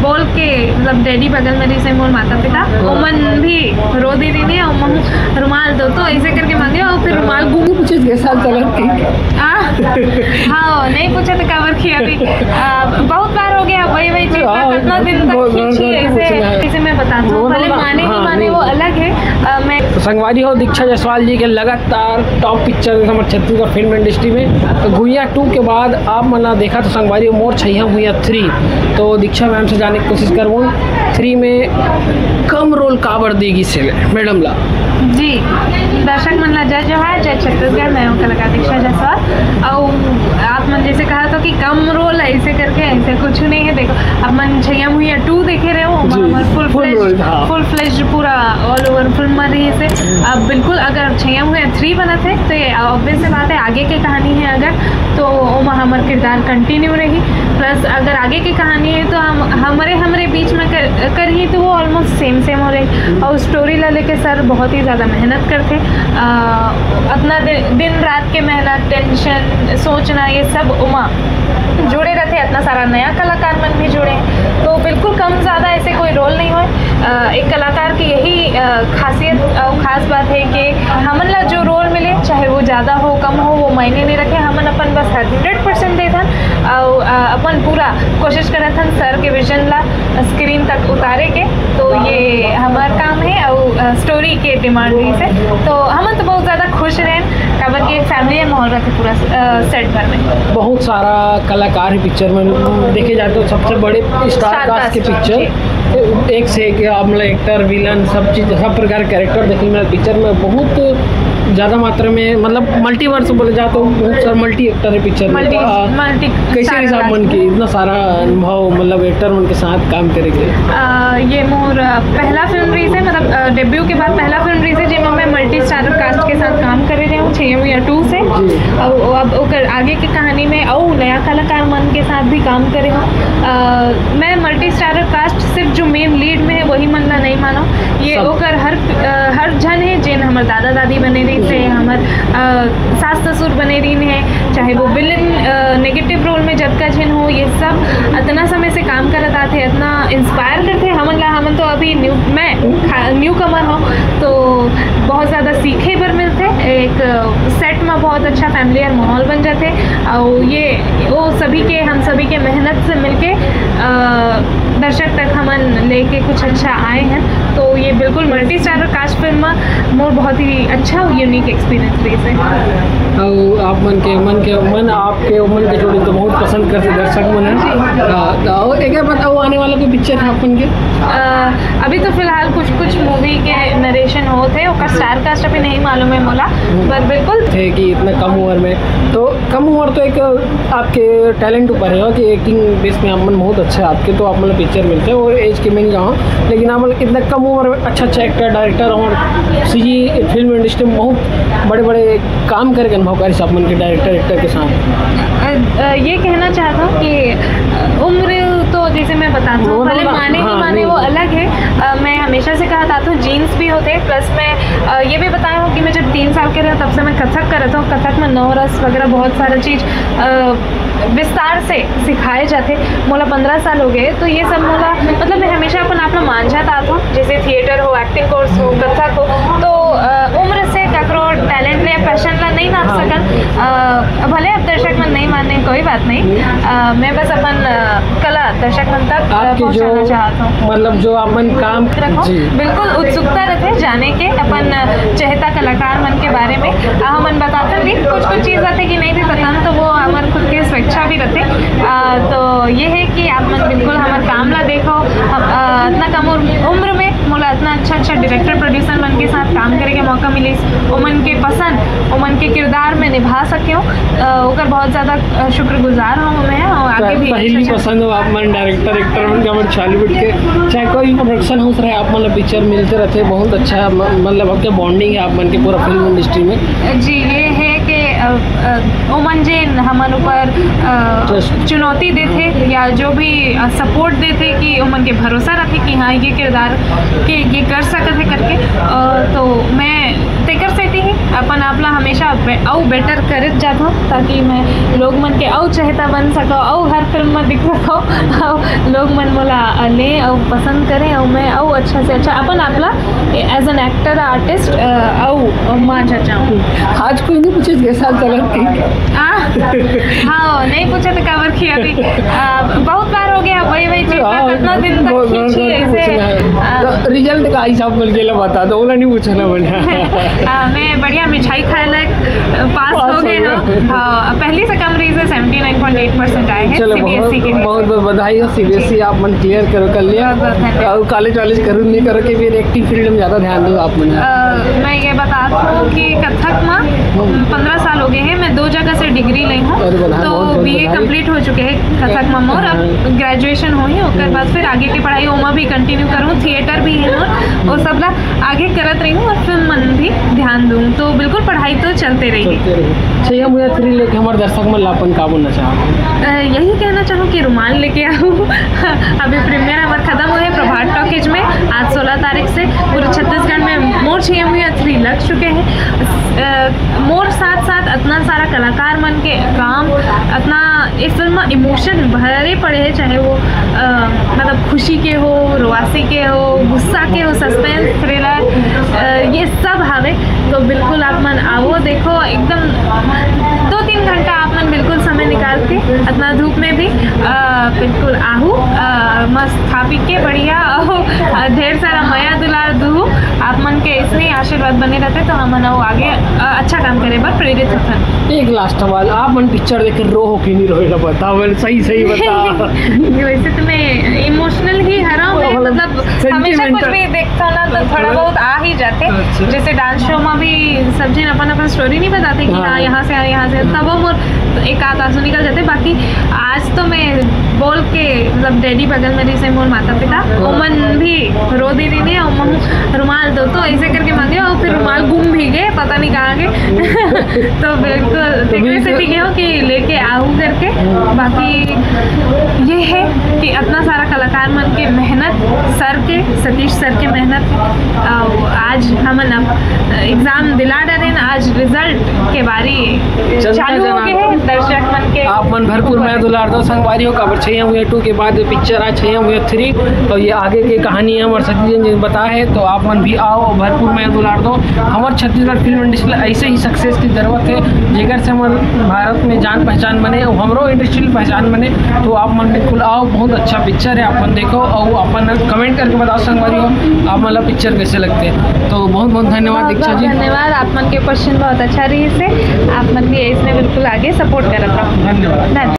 बोल के मतलब डैडी बगल में रही से मोर माता पिता ओमन भी रो दी थी नहीं और रुमाल दो तो ऐसे करके मांगे और फिर रुमाल गुगू पूछे के साथ चला हाँ नहीं पूछे तो कवर किया अभी बहुत बार हो गया वही चीज कितना दिन तक खींची ऐसे मैं बताता हूँ भले माने नहीं माने वो अलग है। मैं संगवारी हो दीक्षा जायसवाल जी के लगातार टॉप पिक्चर हमारे छत्तीसगढ़ फिल्म इंडस्ट्री में। तो गुइया 2 के बाद आप मतलब देखा तो संगवारी हो मोर छैया गुइया 3 तो दीक्षा मैम से जाने की कोशिश करूँ 3 में कम रोल काबर देगी से मैडम ला जी दर्शक मन ला जय जोहार जय छत्तीसगढ़। मैं हूँ कलाकार दीक्षा जायसवाल और आप मन जैसे कहा था कि कम रोल ऐसे करके ऐसे कुछ नहीं है। देखो अब मन छैया मुहिया 2 देखे रहे हो फुल फ्लेज पूरा ऑल ओवर फिल्म में रही से। अब बिल्कुल अगर छैया मुहिया 3 बना थे तो ये ऑब्वियस बात है आगे की कहानी है अगर तो ओमा हमारे किरदार कंटिन्यू रही प्लस अगर आगे की कहानी है तो हमारे बीच में कर ही तो वो ऑलमोस्ट सेम हो रही। और स्टोरी ला लेके सर बहुत ही ज़्यादा मेहनत करते अपना दिन रात के मेहनत टेंशन सोचना ये सब उमा जुड़े रहते इतना सारा नया कलाकार मन भी जुड़े हैं तो बिल्कुल कम ज़्यादा ऐसे कोई रोल नहीं हो। एक कलाकार की यही खासियत और ख़ास बात है कि हमन ला जो रोल मिले चाहे वो ज़्यादा हो कम हो वो मायने नहीं रखे हमन अपन बस 100% देथन और अपन पूरा कोशिश करत हन सर के विजन ला स्क्रीन तक उतारे के। तो ये हमारा काम है और स्टोरी के डिमांड भी से तो हमन तो बहुत ज़्यादा खुश रहें काबर के फैमिली माहौल रहते पूरा सेट भर में। बहुत सारा कलाकार है पिक्चर में देखे जाते तो सबसे बड़े स्टार कास्ट के पिक्चर एक से एक आप मतलब एक्टर विलन सब चीज़ सब प्रकार कैरेक्टर देखने में पिक्चर में बहुत ज़्यादा मात्रा में मतलब मल्टीवर्स बोले जाए तो बहुत सारा मल्टी एक्टर है पिक्चर में। कैसे हिसाब मन की इतना सारा अनुभव मतलब एक्टर मन के साथ काम करेंगे। ये मोर पहला फिल्म रही है मतलब डेब्यू के बाद पहला फिल्म रही है जिसमें मैं मल्टी स्टारर कास्ट के साथ काम कर रही हूँ 6 या 2 से और अब आगे की कहानी में और नया कलाकार मन के साथ भी काम करे हूँ। मैं मल्टी स्टारर कास्ट सिर्फ जो मेन लीड में है वही मन ला नहीं मानो ये ओकर हर जन है जिन हमारे दादा दादी बने रही थे हमार सास ससुर बने रही है चाहे वो विलन नेगेटिव रोल में जब का जिन हो ये सब इतना समय से काम करत आते इतना इंस्पायर करते हमन तो अभी न्यू कमर हो तो बहुत ज़्यादा सीखे पर मिलते एक सेट में बहुत अच्छा फैमिलियर माहौल बन जाते और ये वो हम सभी के मेहनत से मिलके दर्शक तक हमन लेके कुछ अच्छा आए हैं। तो ये बिल्कुल मल्टी स्टारर कास्ट फिल्म में मोर बहुत ही अच्छा यूनिक एक्सपीरियंस रही है। और आप मन आपके के जोड़ी तो बहुत पसंद करते दर्शक मन है। और एक बताओ आने वाला कोई पिक्चर है अपन के अभी तो फिलहाल कुछ मूवी के नरेशन हो थे और स्टार कास्ट अभी नहीं मालूम है मोला पर बिल्कुल थे कि इतना कम उम्र में तो कम उम्र तो एक आपके टैलेंट ऊपर है कि एक्टिंग बेस में आप मन बहुत अच्छा है आपके तो आप मतलब पिक्चर मिलते हैं और एज के में नहीं जाऊँ लेकिन आप मतलब इतना कम उम्र में अच्छा एक्टर डायरेक्टर और सीजी फिल्म इंडस्ट्री में बहुत बड़े काम करके अनुभव कर सब मन के डायरेक्टर एक्टर के साथ। ये कहना चाहता हूँ कि उम्र तो जैसे मैं बताती हूँ भले माने नहीं माने वो अलग है। मैं हमेशा से कहा था जीन्स भी होते प्लस मैं ये भी बताया हूँ कि मैं जब 3 साल के रहा तब से मैं कथक कर रहा था कथक में 9 रस वगैरह बहुत सारा चीज़ विस्तार से सिखाए जाते मोला 15 साल हो गए तो ये सब मोला मतलब मैं हमेशा अपन आप मान जाता था जैसे थिएटर हो एक्टिंग कोर्स हो कथक हो तो उम्र से ककरो टैलेंट ने पैशन ला नहीं नाप सकन भले अब दर्शक मन नहीं मानने कोई बात नहीं मैं बस अपन कला दर्शक मन तक पहुँचाना चाहता हूँ मतलब जो अपन काम रखो बिल्कुल उत्सुकता रहते जाने के अपन चहेता कलाकार मन के बारे में हमन बताते भी कुछ चीज़ रहते कि नहीं भी पता तो वो हमारे खुद की स्वेच्छा भी रहते। तो ये है कि आप मन बिल्कुल हमारे काम ला देखो इतना कम उम्र में मोला इतना अच्छा डायरेक्टर प्रोड्यूसर मन के साथ काम करे के मौका मिले ओमन के पसंद ओमन के किरदार में निभा सके ओकर बहुत ज़्यादा शुक्रगुजार हूँ मैं और आगे भी पहली पसंद हो आप मन डायरेक्टर एक्टर मन के बॉलीवुड के चाहे कोई प्रोडक्शन हाउस रहे आप मतलब पिक्चर मिलते रहते बहुत अच्छा मतलब आपके बॉन्डिंग है आप मन के पूरा फिल्म इंडस्ट्री में। जी ये है कि ओमन जे हमन ऊपर चुनौती देते या जो भी सपोर्ट देते कि ओमन के भरोसा रखे कि हाँ ये किरदार के ये कर सकते करके तो मैं तेकर से ही अपन आपला हमेशा और बेटर करत जात हूँ, ताकि मैं लोग मन के और चहेता बन सको और हर फिल्म में दिख सको और लोग मन मोला ले और पसंद करें और मैं और अच्छा से अच्छा अपन आपला एज एन एक्टर आर्टिस्ट और मान चाहूँ। आज कोई नहीं पूछे कैसा चलत की हाँ नहीं पूछा तो कवर किया अभी बहुत बार हो गया वही चीज कितना दिन तक खींची ऐसे रिजल्ट का हिसाब मिल गया बता दो, बोला नहीं पूछना बढ़िया। मैं बढ़िया मिठाई खाए लायक पास हो गए हो। हाँ पहले से कम रीजन 79.8% आए हैं सीबीएसई के। बहुत बहुत बधाई हो, सीबीएसई आप मन क्लियर करो कर लिया और कॉलेज वालेज करूँ नहीं करो कि फिर एक्टिंग फील्ड में ज़्यादा ध्यान दो आप मन। मैं ये बता दूँ कि कथक में 15 साल हो गए हैं, मैं 2 जगह से डिग्री ली हूँ, तो बीए कंप्लीट हो चुके हैं कथक में मोर, अब ग्रेजुएशन हो ही उसके बाद फिर आगे की पढ़ाई ओमा भी कंटिन्यू करूँ, थिएटर भी है मोर और सब ला आगे करत रही हूँ और फिल्म मन भी ध्यान दूँ, तो बिल्कुल पढ़ाई तो चलते रही। चाहिए मुझे 3 लेके हमारे दर्शक में लापन का बोलना चाहूँ, यही कहना चाहूँ कि रुमाल लेके आओ। अभी प्रीमियर हमारे खत्म हुए प्रभात टॉकीज में आज 16 तारीख से पूरे छत्तीसगढ़ में मोर चाहिए मुझे 3 लग चुके हैं। मोर साथ साथ इतना सारा कलाकार मन के काम, इतना इस फिल्म में इमोशन भरे पड़े हैं, चाहे वो मतलब खुशी के हो, रुआसी के हो, गुस्सा के हो, सस्पेंस थ्रिलर, ये सब हवे। तो बिल्कुल आप मन आओ देखो, एकदम 2-3 घंटा आप मन बिल्कुल समय निकाल के इतना धूप में भी बिल्कुल आहू मस्त खा पी के बढ़िया ढेर सारा मया दुलार दू आप मन के इसलिए आशीर्वाद बने रहते, तो हम आगे अच्छा काम करे बर प्रेरित होते। एक लास्ट सवाल, आप मन पिक्चर देख रो हो कि नहीं रोएगा बताओ, सही बता। वैसे तो मैं इमोशनल ही हरा हूँ, मतलब हमेशा कुछ भी देखता ना तो थोड़ा बहुत आ ही जाते। जैसे डांस शो में भी सब जन अपन स्टोरी नहीं बताते कि हाँ यहाँ से तब वो एक आध आंसू निकल जाते। बाकी आज तो मैं बोल के मतलब डैडी बगल में जैसे मोर माता पिता ओमन भी रो दे रही है और रुमाल दो, तो ऐसे करके मांगे और फिर रुमाल गुम भी गए, पता नहीं कहाँ गए। तो बिल्कुल टिकट से ठीक हो कि लेके आऊँ करके। बाकी ये है कि इतना सारा कलाकार मन के मेहनत सर के सतीश सर के मेहनत आज हम एग्जाम दिला डरे ना, आज रिजल्ट के बारी चालू हो गए हैं दर्शक मन के। आप मन भरपूर मैं दुलार दो संगवारी हो काबर 6 के बाद पिक्चर आज 6 और ये आगे की कहानी है हमारे सतीश जी बता है, तो आप मन भी आओ और भरपूर मैं दुलार दो। हमारे छत्तीसगढ़ फिल्म इंडस्ट्री ऐसे ही सक्सेस की जरूरत है, जेकर से हमारे भारत में जान पहचान बने और हमारो इंडस्ट्री पहचान बने, तो आप मन बिल्कुल आओ, बहुत अच्छा पिक्चर है, अपन देखो और अपन कमेंट करके बताओ संगवारी हो आप मतलब पिक्चर कैसे लगते हैं। तो बहुत बहुत धन्यवाद दीक्षा जी। धन्यवाद, आप मन के क्वेश्चन बहुत अच्छा रही से, आप मन भी इसमें बिल्कुल आगे सपोर्ट करता हूँ। धन्यवाद।